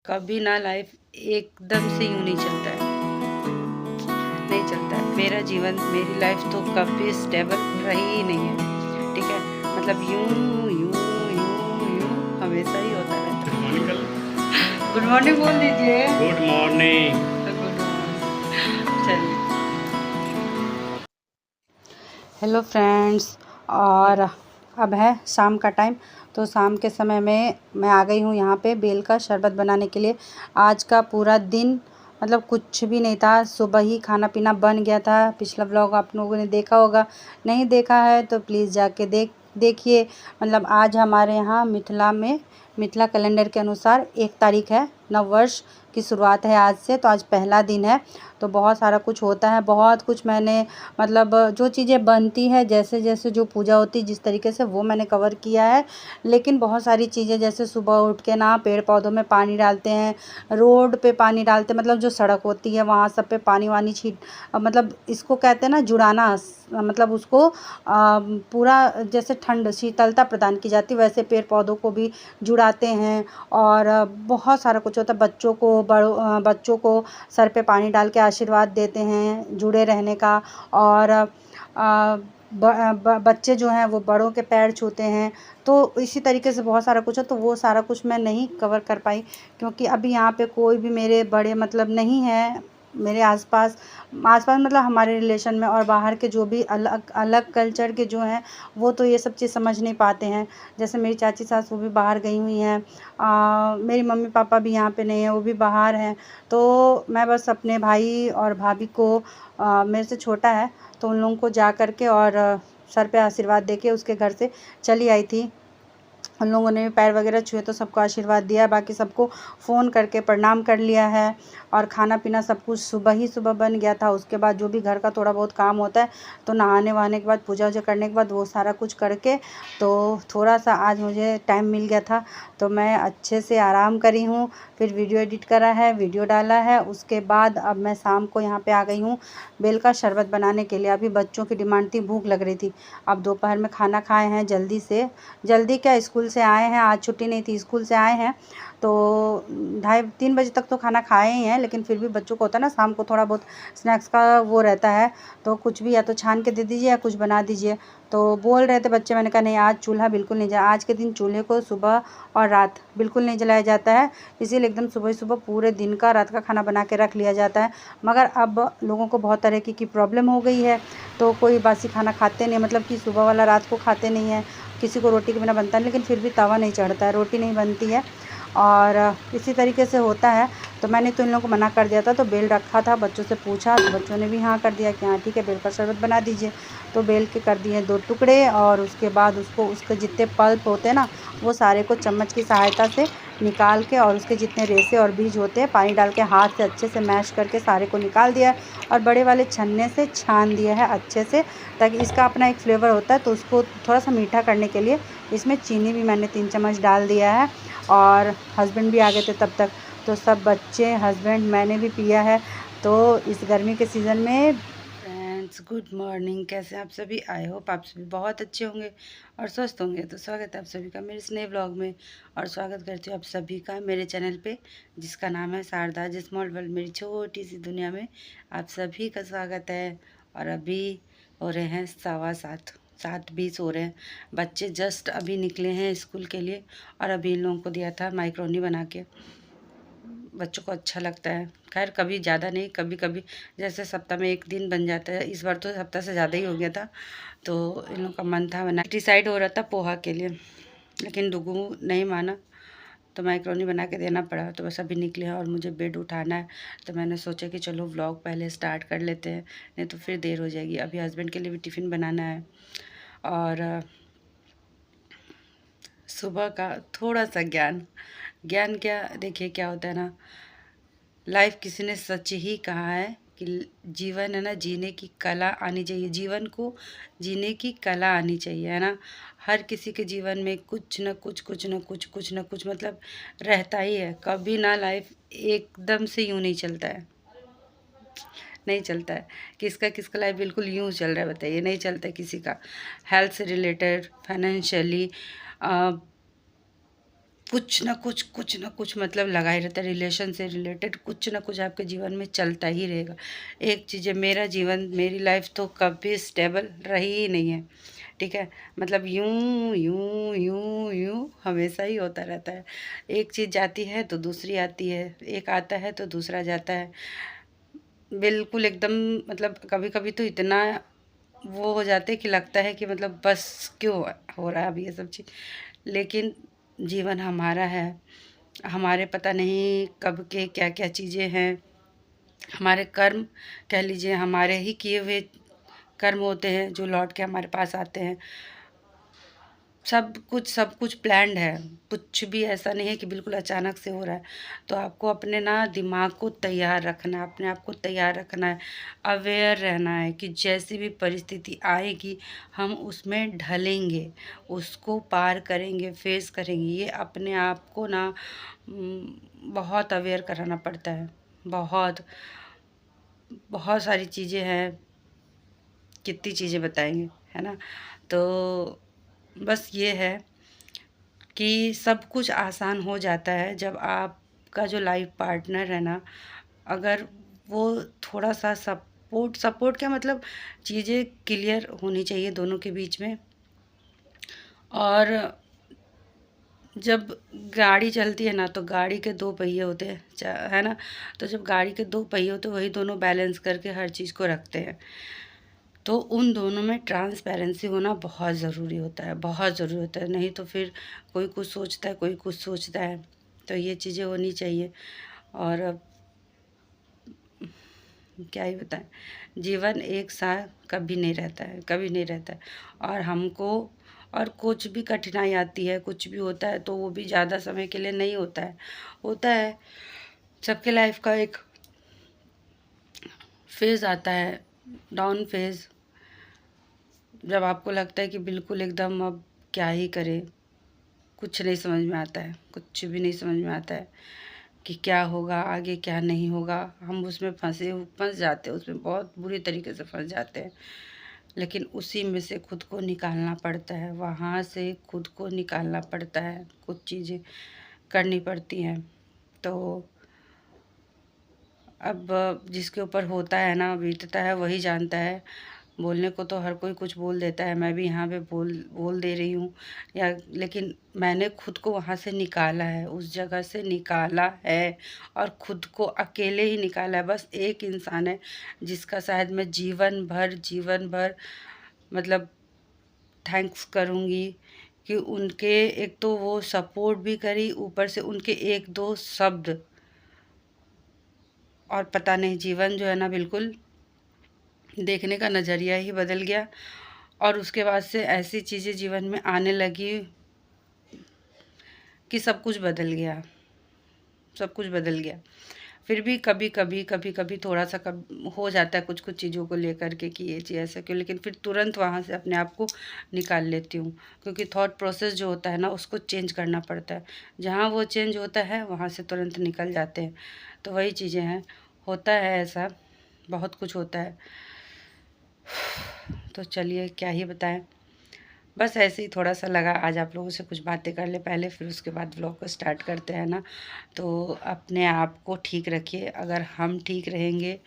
कभी ना लाइफ एकदम से यूँ नहीं चलता है, नहीं चलता है। मेरा जीवन, मेरी लाइफ तो कभी स्टेबल रही ही नहीं है, ठीक है। मतलब यूँ यूँ यूँ यूँ हमेशा ही होता रहता है। गुड मॉर्निंग बोल दीजिए। Good morning. Good morning. चलिए, हेलो फ्रेंड्स। और अब है शाम का टाइम, तो शाम के समय में मैं आ गई हूँ यहाँ पे बेल का शरबत बनाने के लिए। आज का पूरा दिन मतलब कुछ भी नहीं था, सुबह ही खाना पीना बन गया था। पिछला व्लॉग आप लोगों ने देखा होगा, नहीं देखा है तो प्लीज़ जाके देखिए। मतलब आज हमारे यहाँ मिथिला कैलेंडर के अनुसार 1 तारीख है, नव वर्ष की शुरुआत है आज से। तो आज पहला दिन है, तो बहुत सारा कुछ होता है, बहुत कुछ मैंने मतलब जो चीज़ें बनती है, जैसे जैसे जो पूजा होती है जिस तरीके से, वो मैंने कवर किया है। लेकिन बहुत सारी चीज़ें जैसे सुबह उठ के ना पेड़ पौधों में पानी डालते हैं, रोड पे पानी डालते हैं, मतलब जो सड़क होती है वहाँ सब पे पानी वानी मतलब इसको कहते हैं ना जुड़ाना, मतलब उसको पूरा जैसे ठंड शीतलता प्रदान की जाती है, वैसे पेड़ पौधों को भी जुड़ाते हैं। और बहुत सारा कुछ होता है। बच्चों को सर पे पानी डाल के आशीर्वाद देते हैं जुड़े रहने का। और बच्चे जो हैं वो बड़ों के पैर छूते हैं। तो इसी तरीके से बहुत सारा कुछ है, तो वो सारा कुछ मैं नहीं कवर कर पाई, क्योंकि अभी यहाँ पे कोई भी मेरे बड़े मतलब नहीं है मेरे आसपास। मतलब हमारे रिलेशन में, और बाहर के जो भी अलग अलग कल्चर के जो हैं वो तो ये सब चीज़ समझ नहीं पाते हैं। जैसे मेरी चाची सास वो भी बाहर गई हुई हैं, मेरी मम्मी पापा भी यहाँ पे नहीं है, वो भी बाहर हैं। तो मैं बस अपने भाई और भाभी को, मेरे से छोटा है, तो उन लोगों को जा कर के और सर पे आशीर्वाद दे के उसके घर से चली आई थी। उन लोगों ने भी पैर वगैरह छुए तो सबको आशीर्वाद दिया, बाकी सबको फ़ोन करके प्रणाम कर लिया है। और खाना पीना सब कुछ सुबह ही सुबह बन गया था। उसके बाद जो भी घर का थोड़ा बहुत काम होता है, तो नहाने वहाने के बाद पूजा वूजा करने के बाद वो सारा कुछ करके, तो थोड़ा सा आज मुझे टाइम मिल गया था, तो मैं अच्छे से आराम करी हूँ। फिर वीडियो एडिट करा है, वीडियो डाला है। उसके बाद अब मैं शाम को यहाँ पे आ गई हूँ बेल का शरबत बनाने के लिए। अभी बच्चों की डिमांड थी, भूख लग रही थी। अब दोपहर में खाना खाए हैं जल्दी से, जल्दी क्या, स्कूल से आए हैं, आज छुट्टी नहीं थी, स्कूल से आए हैं। तो 2:30-3 बजे तक तो खाना खाए ही हैं, लेकिन फिर भी बच्चों को होता है ना शाम को थोड़ा बहुत स्नैक्स का वो रहता है, तो कुछ भी या तो छान के दे दीजिए या कुछ बना दीजिए। तो बोल रहे थे बच्चे, मैंने कहा नहीं, आज चूल्हा बिल्कुल नहीं आज के दिन चूल्हे को सुबह और रात बिल्कुल नहीं जलाया जाता है, इसीलिए एकदम सुबह सुबह पूरे दिन का रात का खाना बना के रख लिया जाता है। मगर अब लोगों को बहुत तरह की प्रॉब्लम हो गई है, तो कोई बासी खाना खाते नहीं, मतलब कि सुबह वाला रात को खाते नहीं है। किसी को रोटी के बिना बनता नहीं, लेकिन फिर भी तवा नहीं चढ़ता है, रोटी नहीं बनती है। और इसी तरीके से होता है। तो मैंने तो इन लोगों को मना कर दिया था, तो बेल रखा था, बच्चों से पूछा तो बच्चों ने भी हाँ कर दिया कि हाँ ठीक है, बेल का शरबत बना दीजिए। तो बेल के कर दिए 2 टुकड़े, और उसके बाद उसके जितने पल्प होते हैं ना, वो सारे को चम्मच की सहायता से निकाल के, और उसके जितने रेसे और बीज होते हैं पानी डाल के हाथ से अच्छे से मैश करके सारे को निकाल दिया है। और बड़े वाले छन्ने से छान दिया है अच्छे से, ताकि इसका अपना एक फ्लेवर होता है, तो उसको थोड़ा सा मीठा करने के लिए इसमें चीनी भी मैंने 3 चम्मच डाल दिया है। और हस्बैंड भी आ गए थे तब तक, तो सब बच्चे, हस्बैंड, मैंने भी पिया है। तो इस गर्मी के सीज़न में फ्रेंड्स, गुड मॉर्निंग। कैसे हैं आप सभी? आई होप आप सभी बहुत अच्छे होंगे और स्वस्थ होंगे। तो स्वागत है आप सभी का मेरे इस नए ब्लॉग में, और स्वागत करती हूँ आप सभी का मेरे चैनल पे, जिसका नाम है शारदा स्मॉल वर्ल्ड। मेरी छोटी सी दुनिया में आप सभी का स्वागत है। और अभी हो रहे हैं 7:15, 7:20 हो रहे हैं। बच्चे जस्ट अभी निकले हैं स्कूल के लिए, और अभी इन लोगों को दिया था माइक्रोनी बना के। बच्चों को अच्छा लगता है। खैर कभी ज़्यादा नहीं, कभी कभी जैसे सप्ताह में 1 दिन बन जाता है। इस बार तो सप्ताह से ज़्यादा ही हो गया था, तो इन लोगों का मन था बना, डिसाइड हो रहा था पोहा के लिए, लेकिन डुगू नहीं माना, तो माइक्रोनी बना के देना पड़ा। तो बस अभी निकले हैं और मुझे बेड उठाना है, तो मैंने सोचा कि चलो व्लॉग पहले स्टार्ट कर लेते हैं, नहीं तो फिर देर हो जाएगी। अभी हस्बैंड के लिए भी टिफ़िन बनाना है। और सुबह का थोड़ा सा ज्ञान ज्ञान क्या, देखिए क्या होता है ना, लाइफ किसी ने सच ही कहा है कि जीवन है ना, जीने की कला आनी चाहिए, जीवन को जीने की कला आनी चाहिए, है ना। हर किसी के जीवन में कुछ न कुछ कुछ न कुछ मतलब रहता ही है। कभी ना लाइफ एकदम से यूँ नहीं चलता है, नहीं चलता है। किसका लाइफ बिल्कुल यूँ चल रहा है बताइए? नहीं चलता है किसी का। हेल्थ से रिलेटेड, फाइनेंशियली, कुछ ना कुछ मतलब लगा ही रहता है, रिलेशन से रिलेटेड कुछ ना कुछ आपके जीवन में चलता ही रहेगा। एक चीज़ है, मेरा जीवन, मेरी लाइफ तो कभी स्टेबल रही ही नहीं है, ठीक है। मतलब यूं यूं यूं यूं हमेशा ही होता रहता है। एक चीज़ जाती है तो दूसरी आती है, एक आता है तो दूसरा जाता है। बिल्कुल एकदम, मतलब कभी कभी तो इतना वो हो जाते कि लगता है कि मतलब बस क्यों हो रहा है अभी ये सब चीज़। लेकिन जीवन हमारा है, हमारे पता नहीं कब के क्या क्या चीज़ें हैं। हमारे कर्म कह लीजिए, हमारे ही किए हुए कर्म होते हैं जो लौट के हमारे पास आते हैं। सब कुछ प्लान्ड है, कुछ भी ऐसा नहीं है कि बिल्कुल अचानक से हो रहा है। तो आपको अपने ना दिमाग को तैयार रखना है, अपने आप को तैयार रखना है, अवेयर रहना है कि जैसी भी परिस्थिति आएगी हम उसमें ढलेंगे, उसको पार करेंगे, फेस करेंगे। ये अपने आप को ना बहुत अवेयर कराना पड़ता है। बहुत बहुत सारी चीज़ें हैं, कितनी चीज़ें बताएंगे, है ना। तो बस ये है कि सब कुछ आसान हो जाता है जब आपका जो लाइफ पार्टनर है ना, अगर वो थोड़ा सा सपोर्ट क्या मतलब, चीज़ें क्लियर होनी चाहिए दोनों के बीच में। और जब गाड़ी चलती है ना, तो गाड़ी के दो पहिए होते हैं, है ना। तो जब गाड़ी के दो पहिए होते हैं, वही दोनों बैलेंस करके हर चीज़ को रखते हैं। तो उन दोनों में ट्रांसपेरेंसी होना बहुत ज़रूरी होता है, बहुत ज़रूरी होता है। नहीं तो फिर कोई कुछ सोचता है, कोई कुछ सोचता है। तो ये चीज़ें होनी चाहिए। और अब क्या ही बताएं, जीवन एक सा कभी नहीं रहता है, कभी नहीं रहता है। और हमको, और कुछ भी कठिनाई आती है, कुछ भी होता है, तो वो भी ज़्यादा समय के लिए नहीं होता है। होता है, सबके लाइफ का एक फेज़ आता है, डाउन फेज़, जब आपको लगता है कि बिल्कुल एकदम अब क्या ही करें, कुछ नहीं समझ में आता है, कुछ भी नहीं समझ में आता है कि क्या होगा आगे, क्या नहीं होगा। हम उसमें फंस जाते हैं, उसमें बहुत बुरी तरीके से फंस जाते हैं। लेकिन उसी में से खुद को निकालना पड़ता है, वहाँ से खुद को निकालना पड़ता है, कुछ चीज़ें करनी पड़ती हैं। तो अब जिसके ऊपर होता है ना, बीतता है, वही जानता है। बोलने को तो हर कोई कुछ बोल देता है, मैं भी यहाँ पे बोल दे रही हूँ या, लेकिन मैंने खुद को वहाँ से निकाला है, उस जगह से निकाला है, और खुद को अकेले ही निकाला है। बस एक इंसान है जिसका शायद मैं जीवन भर मतलब थैंक्स करूँगी कि उनके, एक तो वो सपोर्ट भी करी, ऊपर से उनके एक दो शब्द, और पता नहीं जीवन जो है ना, बिल्कुल देखने का नज़रिया ही बदल गया। और उसके बाद से ऐसी चीज़ें जीवन में आने लगी कि सब कुछ बदल गया, सब कुछ बदल गया। फिर भी कभी कभी थोड़ा सा हो जाता है कुछ कुछ चीज़ों को लेकर के कि ये चीज़ ऐसा क्यों, लेकिन फिर तुरंत वहाँ से अपने आप को निकाल लेती हूँ, क्योंकि थॉट प्रोसेस जो होता है ना, उसको चेंज करना पड़ता है। जहाँ वो चेंज होता है वहाँ से तुरंत निकल जाते हैं। तो वही चीज़ें हैं, होता है ऐसा, बहुत कुछ होता है। तो चलिए क्या ही बताएं, बस ऐसे ही थोड़ा सा लगा आज आप लोगों से कुछ बातें कर ले पहले, फिर उसके बाद व्लॉग को स्टार्ट करते हैं ना। तो अपने आप को ठीक रखिए, अगर हम ठीक रहेंगे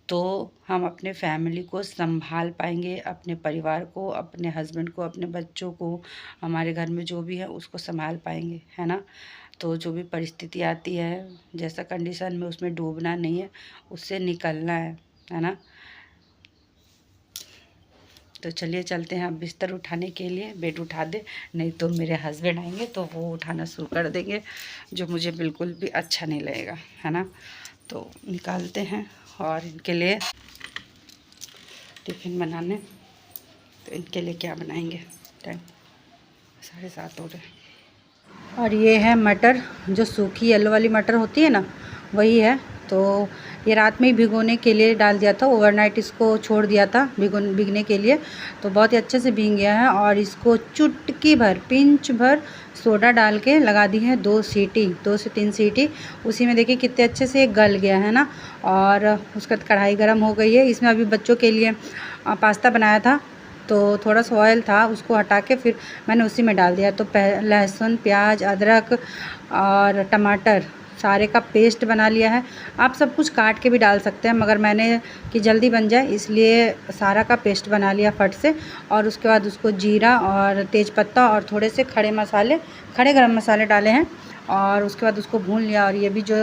तो हम अपने फैमिली को संभाल पाएंगे, अपने परिवार को, अपने हस्बैंड को, अपने बच्चों को, हमारे घर में जो भी है उसको संभाल पाएंगे, है ना। तो जो भी परिस्थिति आती है, जैसा कंडीशन में, उसमें डूबना नहीं है, उससे निकलना है ना। तो चलिए चलते हैं अब बिस्तर उठाने के लिए, बेड उठा दे, नहीं तो मेरे हस्बैंड आएंगे तो वो उठाना शुरू कर देंगे, जो मुझे बिल्कुल भी अच्छा नहीं लगेगा, है ना। तो निकालते हैं, और इनके लिए टिफ़िन बनाने, तो इनके लिए क्या बनाएंगे, टाइम 7:30 हो रहे। और ये है मटर, जो सूखी येलो वाली मटर होती है ना, वही है। तो ये रात में ही भिगोने के लिए डाल दिया था, ओवरनाइट इसको छोड़ दिया था भीगने के लिए, तो बहुत ही अच्छे से भीग गया है। और इसको चुटकी भर, पिंच भर सोडा डाल के लगा दी है 2 सीटी, 2 से 3 सीटी, उसी में देखिए कितने अच्छे से गल गया है ना। और उसका कढ़ाई गर्म हो गई है, इसमें अभी बच्चों के लिए पास्ता बनाया था, तो थोड़ा सा ऑयल था, उसको हटा के फिर मैंने उसी में डाल दिया। तो लहसुन, प्याज, अदरक और टमाटर सारे का पेस्ट बना लिया है। आप सब कुछ काट के भी डाल सकते हैं, मगर मैंने कि जल्दी बन जाए इसलिए सारा का पेस्ट बना लिया फट से। और उसके बाद उसको जीरा और तेज़पत्ता और थोड़े से खड़े गरम मसाले डाले हैं, और उसके बाद उसको भून लिया। और ये भी जो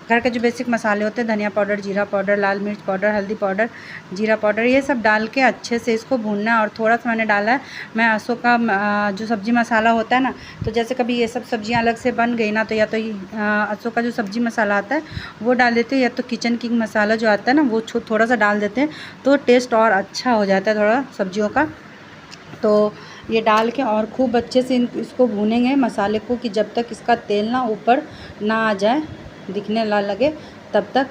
घर के जो बेसिक मसाले होते हैं, धनिया पाउडर, जीरा पाउडर, लाल मिर्च पाउडर, हल्दी पाउडर, जीरा पाउडर, ये सब डाल के अच्छे से इसको भूनना है। और थोड़ा सा मैंने डाला है मैं असो का जो सब्ज़ी मसाला होता है ना, तो जैसे कभी ये सब सब्जियां अलग से बन गई ना, तो या तो असो का जो सब्ज़ी मसाला आता है वो डाल देते हैं, या तो किचन किंग मसाला जो आता है ना वो थोड़ा सा डाल देते हैं, तो टेस्ट और अच्छा हो जाता है थोड़ा सब्जियों का। तो ये डाल के और खूब अच्छे से इसको भूनेंगे मसाले को, कि जब तक इसका तेल ना ऊपर ना आ जाए, दिखने ला लगे तब तक।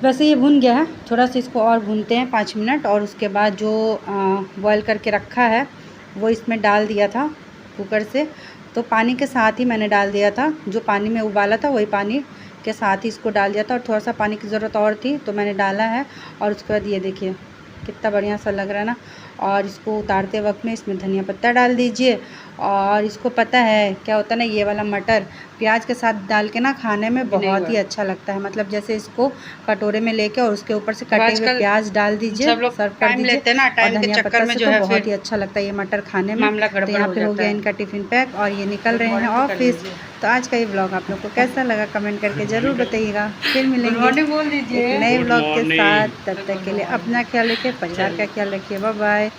वैसे ये भुन गया है, थोड़ा सा इसको और भूनते हैं 5 मिनट। और उसके बाद जो बॉयल करके रखा है वो इसमें डाल दिया था कुकर से। तो पानी के साथ ही मैंने डाल दिया था, जो पानी में उबाला था वही पानी के साथ ही इसको डाल दिया था। और थोड़ा सा पानी की ज़रूरत और थी तो मैंने डाला है। और उसके बाद ये देखिए कितना बढ़िया सा लग रहा है ना। और इसको उतारते वक्त में इसमें धनिया पत्ता डाल दीजिए। और इसको पता है क्या होता है ना, ये वाला मटर प्याज के साथ डाल के ना खाने में बहुत ही अच्छा लगता है। मतलब जैसे इसको कटोरे में लेके और उसके ऊपर से कटे हुए प्याज डाल दीजिए, सर्व कर दीजिए। और धनिया पत्ता से तो बहुत ही अच्छा लगता है ये मटर खाने में। तो यहाँ पे हो गया इनका टिफ़िन पैक और ये निकल रहे हैं ऑफिस। तो आज का ये ब्लॉग आप लोग को कैसा लगा कमेंट करके ज़रूर बताइएगा। फिर मिलेंगे एक नए ब्लॉग के साथ, तब तक के लिए अपना ख्याल रखिए, परिवार का ख्याल रखिए। Bye bye.